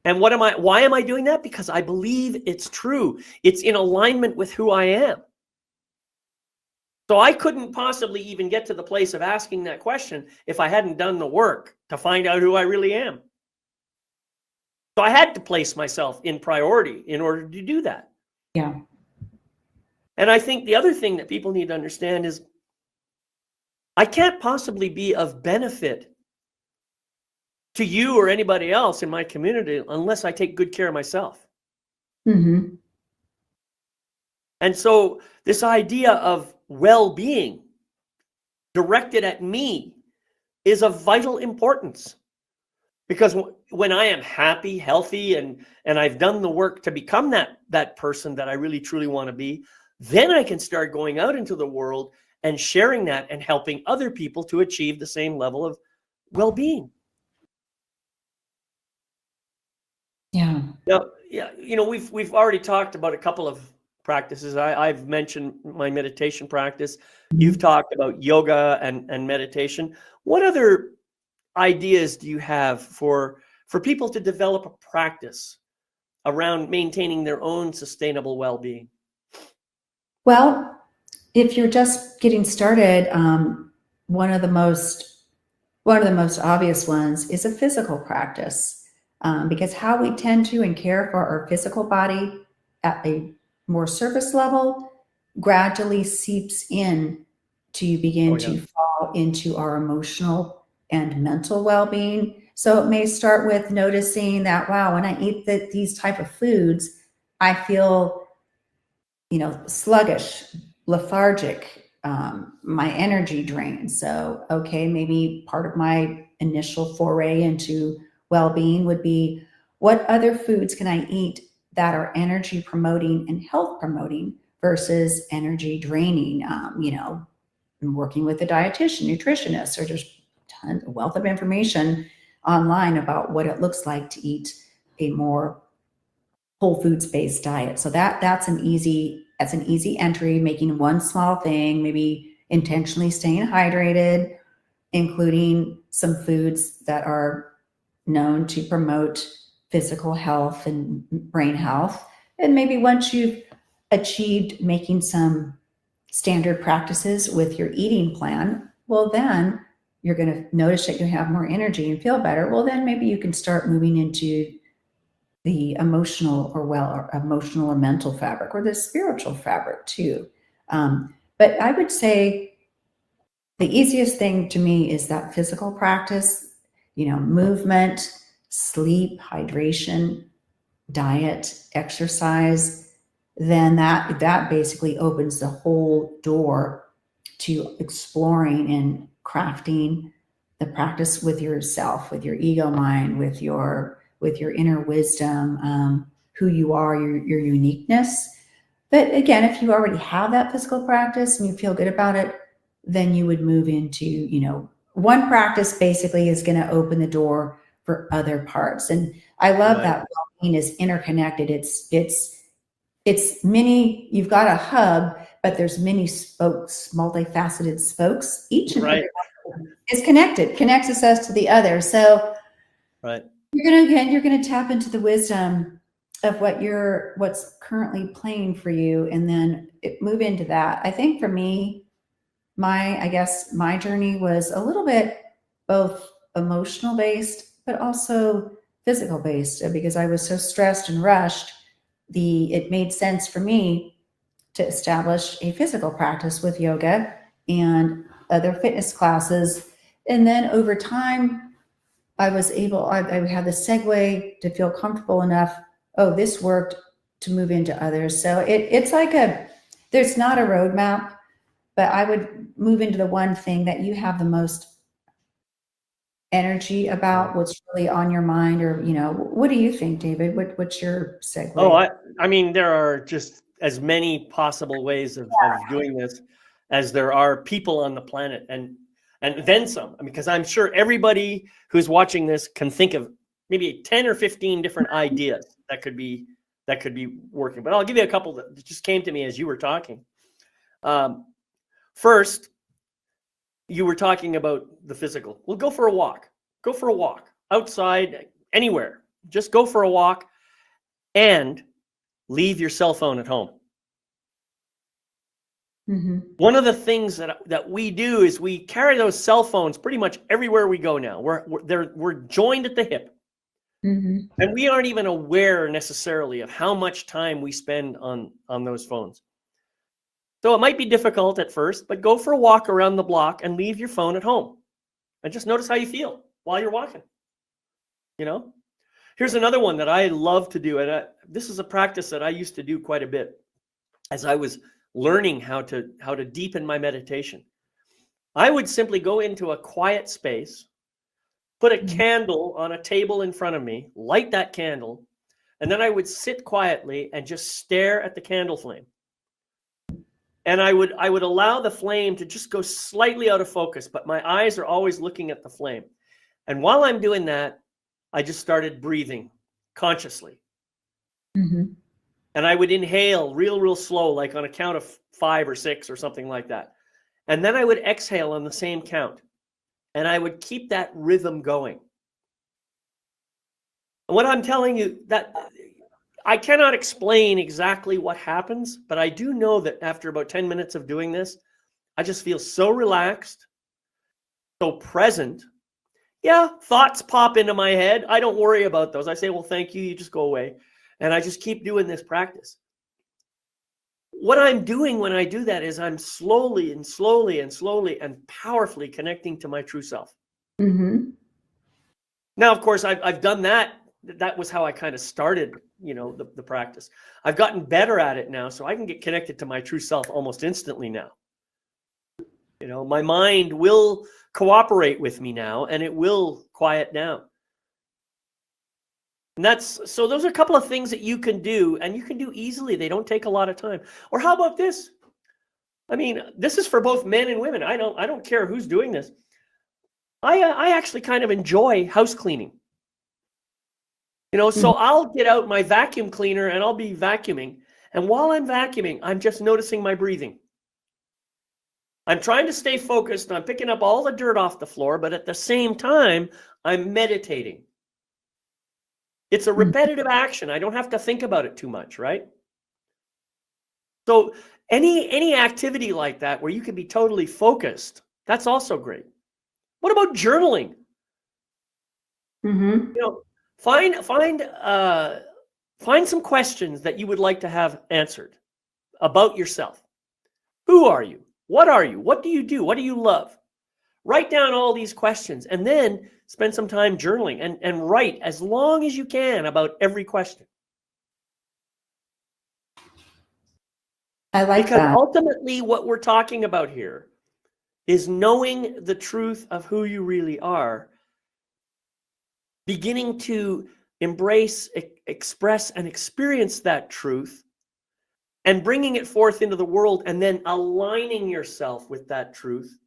A: And why am I doing that? Because I believe it's true. It's in alignment with who I am. So I couldn't possibly even get to the place of asking that question if I hadn't done the work to find out who I really am. So I had to place myself in priority in order to do that.
B: Yeah.
A: And I think the other thing that people need to understand is I can't possibly be of benefit to you or anybody else in my community unless I take good care of myself.
B: Mm-hmm.
A: And so this idea of well-being directed at me is of vital importance, Because when I am happy, healthy, and I've done the work to become that person that I really truly want to be, then I can start going out into the world and sharing that and helping other people to achieve the same level of well-being.
B: Yeah.
A: Now, yeah, we've already talked about a couple of practices. I've mentioned my meditation practice. You've talked about yoga and meditation. What other ideas do you have for people to develop a practice around maintaining their own sustainable well-being?
B: Well, if you're just getting started, one of the most obvious ones is a physical practice, because how we tend to and care for our physical body at a more surface level gradually seeps in to begin
A: Oh, yeah.
B: to fall into our emotional and mental well-being. So it may start with noticing that, wow, when I eat these type of foods, I feel, sluggish, lethargic, my energy drained. So, okay, maybe part of my initial foray into well-being would be, what other foods can I eat that are energy promoting and health promoting versus energy draining? I'm working with a dietitian, nutritionist, or there's a wealth of information online about what it looks like to eat a more whole foods based diet. So that's an easy entry, making one small thing, maybe intentionally staying hydrated, including some foods that are known to promote physical health and brain health. And maybe once you've achieved making some standard practices with your eating plan, well, then you're going to notice that you have more energy and feel better. Well, then maybe you can start moving into the emotional or mental fabric, or the spiritual fabric too. But I would say the easiest thing to me is that physical practice, movement, sleep, hydration, diet, exercise. Then that basically opens the whole door to exploring and crafting the practice with yourself, with your ego mind, with your inner wisdom, who you are, your uniqueness. But again, if you already have that physical practice and you feel good about it, then you would move into, one practice basically is going to open the door for other parts. And I love
A: Right.
B: that well-being is interconnected. It's many, you've got a hub, but there's many spokes, multifaceted spokes. Each and every one is connected, connects us to the other. So
A: Right.
B: you're gonna tap into the wisdom of what's currently playing for you, and then move into that. I think for me, I guess my journey was a little bit both emotional based, but also physical based, because I was so stressed and rushed. It made sense for me to establish a physical practice with yoga and other fitness classes. And then over time, I had the segue to feel comfortable enough. Oh, this worked, to move into others. So it's like there's not a roadmap, but I would move into the one thing that you have the most energy about, what's really on your mind, or, what do you think, David? What's your segue?
A: Oh, I mean, there are just as many possible ways of doing this as there are people on the planet, and then some. I mean, because I'm sure everybody who's watching this can think of maybe 10 or 15 different ideas that could be working. But I'll give you a couple that just came to me as you were talking. First, you were talking about the physical. Well, go for a walk. Go for a walk outside, anywhere. Just go for a walk and leave your cell phone at home.
B: Mm-hmm.
A: One of the things that we do is we carry those cell phones pretty much everywhere we go now. We're joined at the hip.
B: Mm-hmm.
A: And we aren't even aware necessarily of how much time we spend on those phones. So it might be difficult at first, but go for a walk around the block and leave your phone at home. And just notice how you feel while you're walking. Here's another one that I love to do. And this is a practice that I used to do quite a bit as I was learning how to deepen my meditation. I would simply go into a quiet space, put a candle on a table in front of me, light that candle, and then I would sit quietly and just stare at the candle flame. And I would allow the flame to just go slightly out of focus, but my eyes are always looking at the flame. And while I'm doing that, I just started breathing consciously.
B: Mm-hmm.
A: And I would inhale real slow, like on a count of 5 or 6 or something like that. And then I would exhale on the same count. And I would keep that rhythm going. And what I'm telling you, that I cannot explain exactly what happens, but I do know that after about 10 minutes of doing this, I just feel so relaxed, so present. Yeah, thoughts pop into my head. I don't worry about those. I say, well, thank you. You just go away. And I just keep doing this practice. What I'm doing when I do that is I'm slowly and powerfully connecting to my true self.
B: Mm-hmm.
A: Now, of course, I've done that. That was how I kind of started, the practice. I've gotten better at it now, so I can get connected to my true self almost instantly now. My mind will cooperate with me now, and it will quiet down. And so those are a couple of things that you can do, and you can do easily. They don't take a lot of time. Or how about this? I mean, this is for both men and women. I don't care who's doing this. I actually kind of enjoy house cleaning. So I'll get out my vacuum cleaner and I'll be vacuuming. And while I'm vacuuming, I'm just noticing my breathing. I'm trying to stay focused. I'm picking up all the dirt off the floor, but at the same time, I'm meditating. It's a repetitive action. I don't have to think about it too much, right? So any activity like that where you can be totally focused, that's also great. What about journaling?
B: Mm-hmm.
A: Find some questions that you would like to have answered about yourself. Who are you? What are you? What do you do? What do you love? Write down all these questions and then spend some time journaling and write as long as you can about every question.
B: I like
A: Because
B: that.
A: ultimately what we're talking about here is knowing the truth of who you really are, beginning to embrace, express, and experience that truth, and bringing it forth into the world, and then aligning yourself with that truth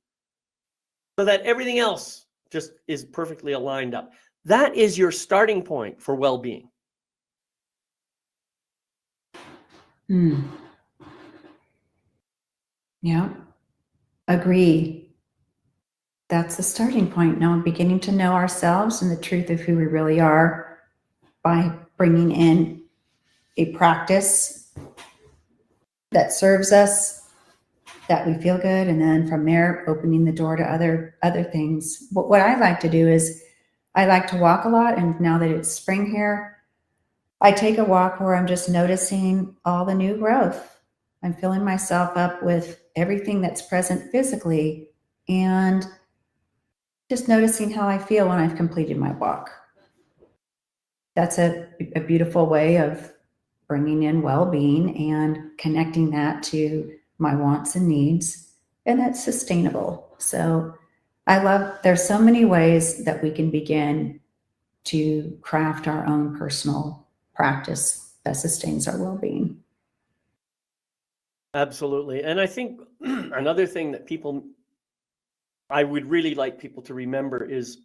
A: so that everything else just is perfectly aligned up. That is your starting point for well-being.
B: Mm. Yeah, agree. That's the starting point. Now, beginning to know ourselves and the truth of who we really are by bringing in a practice that serves us, that we feel good, and then from there, opening the door to other things. What I like to do is I like to walk a lot, and now that it's spring here, I take a walk where I'm just noticing all the new growth. I'm filling myself up with everything that's present physically and just noticing how I feel when I've completed my walk. That's a beautiful way of bringing in well-being and connecting that to my wants and needs, and that's sustainable. So there's so many ways that we can begin to craft our own personal practice that sustains our well-being.
A: Absolutely. And I think another thing that I would really like people to remember is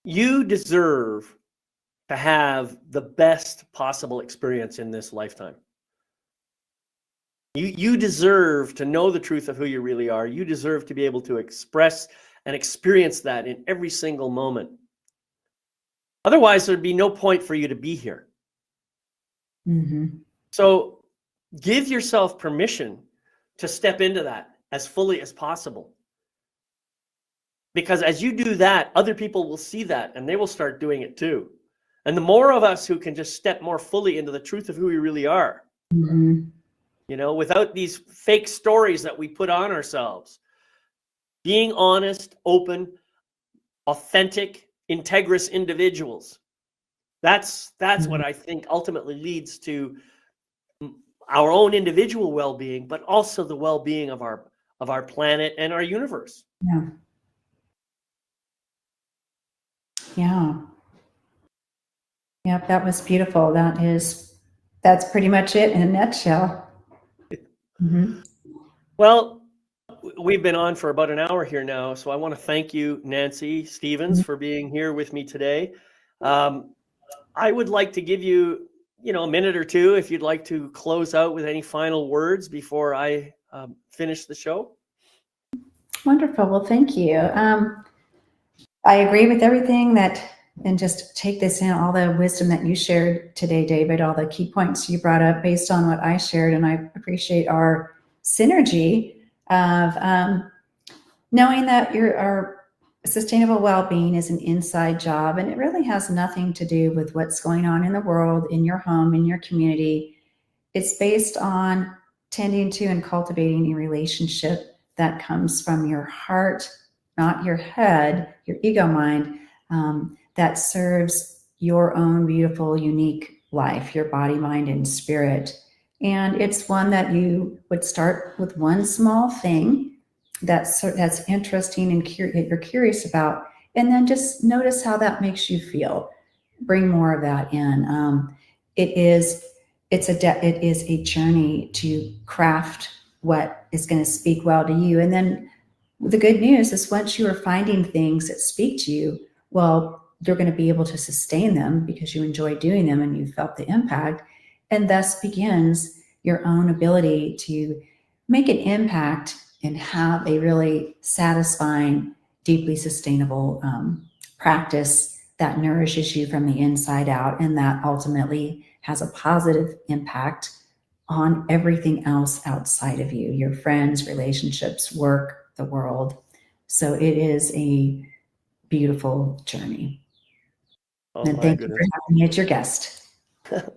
A: you deserve to have the best possible experience in this lifetime. You deserve to know the truth of who you really are. You deserve to be able to express and experience that in every single moment. Otherwise, there'd be no point for you to be here.
B: Mm-hmm.
A: So give yourself permission to step into that as fully as possible. Because as you do that, other people will see that and they will start doing it too. And the more of us who can just step more fully into the truth of who we really are,
B: Mm-hmm.
A: without these fake stories that we put on ourselves, being honest, open, authentic, integrous individuals. That's what I think ultimately leads to our own individual well-being, but also the well-being of our planet and our universe.
B: Yeah. Yeah. Yep, that was beautiful. That's pretty much it in a nutshell. Mhm.
A: Well, we've been on for about an hour here now, so I want to thank you, Nancy Stevens, for being here with me today. I would like to give you, a minute or two if you'd like to close out with any final words before I finish the show.
B: Wonderful. Well, thank you. I agree with everything and just take this in, all the wisdom that you shared today, David, all the key points you brought up based on what I shared. And I appreciate our synergy of knowing that our sustainable well-being is an inside job, and it really has nothing to do with what's going on in the world, in your home, in your community. It's based on tending to and cultivating a relationship that comes from your heart, not your head, your ego mind, that serves your own beautiful, unique life, your body, mind, and spirit. And it's one that you would start with one small thing that's interesting and you're curious about, and then just notice how that makes you feel. Bring more of that in. It is a journey to craft what is going to speak well to you. And then the good news is once you are finding things that speak to you, well, you're going to be able to sustain them because you enjoy doing them and you felt the impact. And thus begins your own ability to make an impact and have a really satisfying, deeply sustainable practice that nourishes you from the inside out, and that ultimately has a positive impact on everything else outside of you, your friends, relationships, work, the world. So it is a beautiful journey.
A: Oh,
B: And
A: my
B: thank you for
A: goodness.
B: having me as your guest.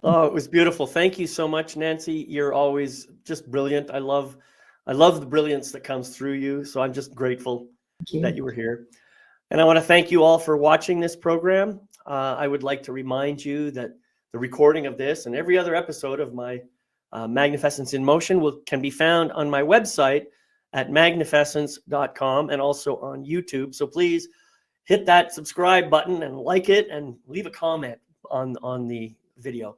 A: Oh, it was beautiful. Thank you so much, Nancy. You're always just brilliant. I love the brilliance that comes through you. So I'm just grateful
B: Thank
A: that
B: you.
A: you were here. And I want to thank you all for watching this program. I would like to remind you that the recording of this and every other episode of my Magnificence in Motion can be found on my website at magnificence.com and also on YouTube. So please hit that subscribe button and like it and leave a comment on the video.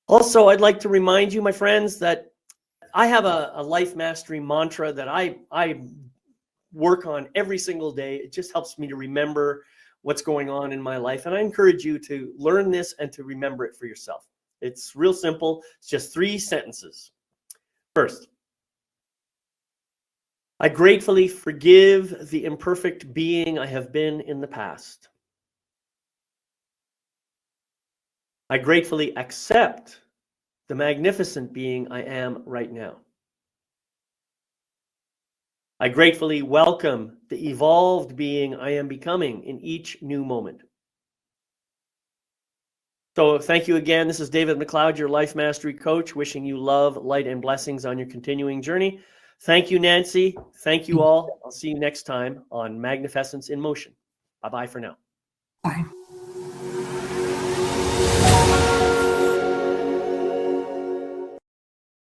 A: Also, I'd like to remind you, my friends, that I have a life mastery mantra that I work on every single day. It just helps me to remember what's going on in my life. And I encourage you to learn this and to remember it for yourself. It's real simple. It's just 3 sentences. First, I gratefully forgive the imperfect being I have been in the past. I gratefully accept the magnificent being I am right now. I gratefully welcome the evolved being I am becoming in each new moment. So thank you again. This is David McLeod, your Life Mastery Coach, wishing you love, light, and blessings on your continuing journey. Thank you, Nancy. Thank you all. I'll see you next time on Magnificence in Motion. Bye-bye for now.
B: Bye.